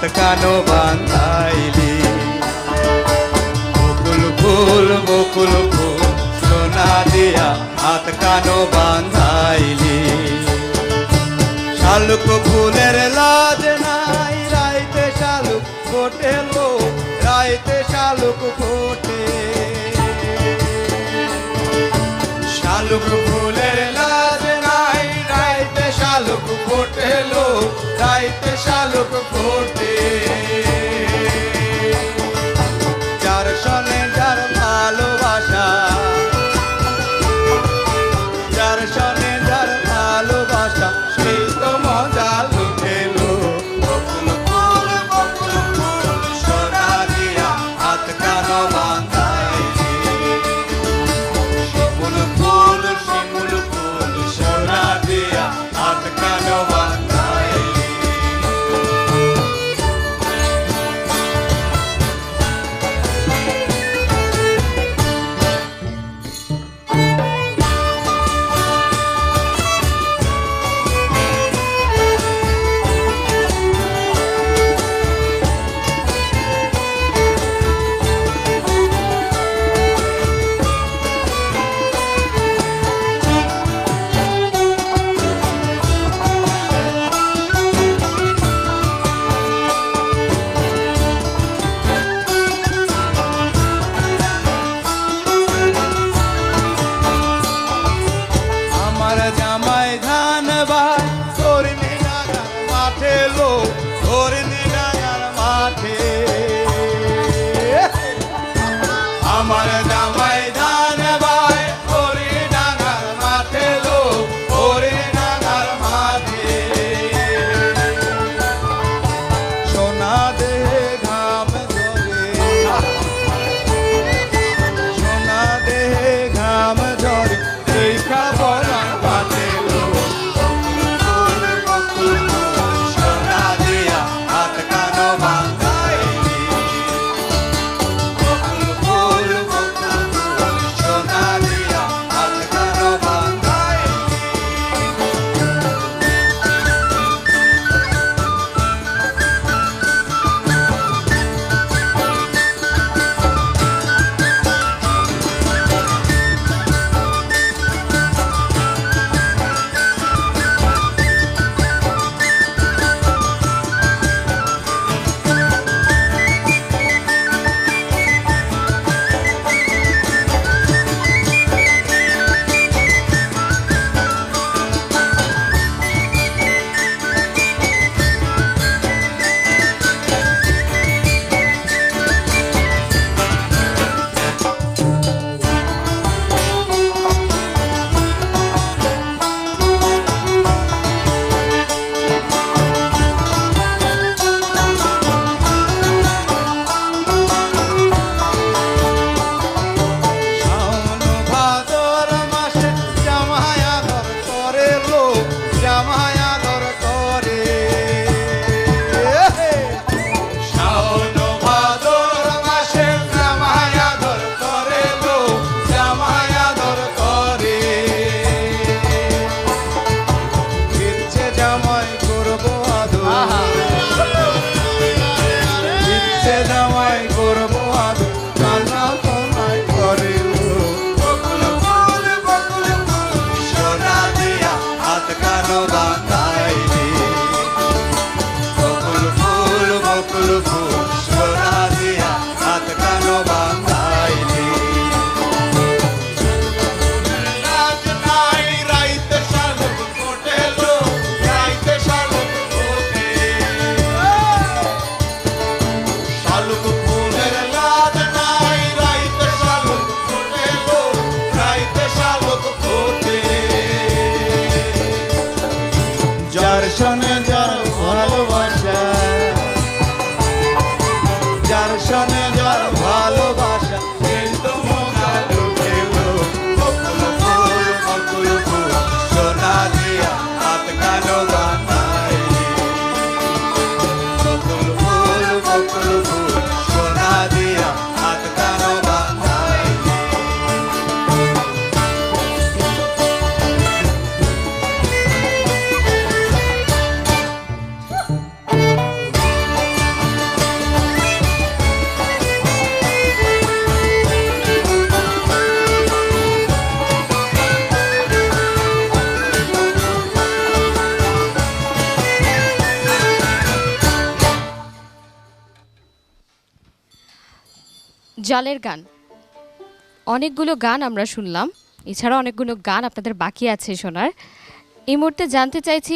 হাত কানো বান্ধাইলি। বকুল ফুল সোনা দিয়া হাত কানো বান্ধাইলি। শালুক ফুলের লাজ নাই রাইতে শালুক ফোটে লো, রাইতে শালুক ফোটে। শালুক ফুলের লাজ নাই রাইতে শালুক ফোটে লো, রাইতে শালুক ফোটে। যার সনে যার ভালোবাসা, যার সনে যার ভালোবাসা সেই তো মজা লুটেলো। বকুল ফুল সোনা দিয়া হাত কানো বান্ধাইলি। শিমুল ফুল সোনা দিয়া হাত কানো বান্ধাইলি। জামাই ধান ভাই ধরনি ডাঙার মাঠে লো, ধরনি ডাঙার মাঠে। আমার জামাই ধান ভাই ধরনি ডাঙার মাঠে লো, ধরনি ডাঙার মাঠে। সোনা দেহে ঘাম ঝরে, সোনা দেহে ঘাম ঝরে দেখা বলা পাতে লো। সোনা দিয়া হাত কানো বান্ধাইলি। বকুল ফুল সোনা দিয়া হাত কানো বান্ধাইলি। জামাই করবো আদর কান্না তোমায় করে লো। বকুল ফুল সোনা দিয়া হাত কানো বান্ধাইলি। বকুল ফুল সোনা দিয়া হাত কানো বান্ধাইলি। লাজ নাই রাইতে শালুক ফোটে লো, রাইতে শালুক ফোটে। শালুক ফুলের লাজ নাই রাইতে শালুক ফোটে লো, রাইতে শালুক ফোটে। যার সনে যার ভালোবাসা, যার সনে যার ভালোবাসা সেই তো মজা লুটেলো। বকুল ফুল সোনা দিয়া হাত কানো বান্ধাইলি। বকুল ফুল সোনা দিয়া হাত কানো বান্ধাইলি। জলের গান। অনেকগুলো গান আমরা শুনলাম, এছাড়া অনেকগুলো গান আপনাদের বাকি আছে শোনার। এই মুহূর্তে জানতে চাইছি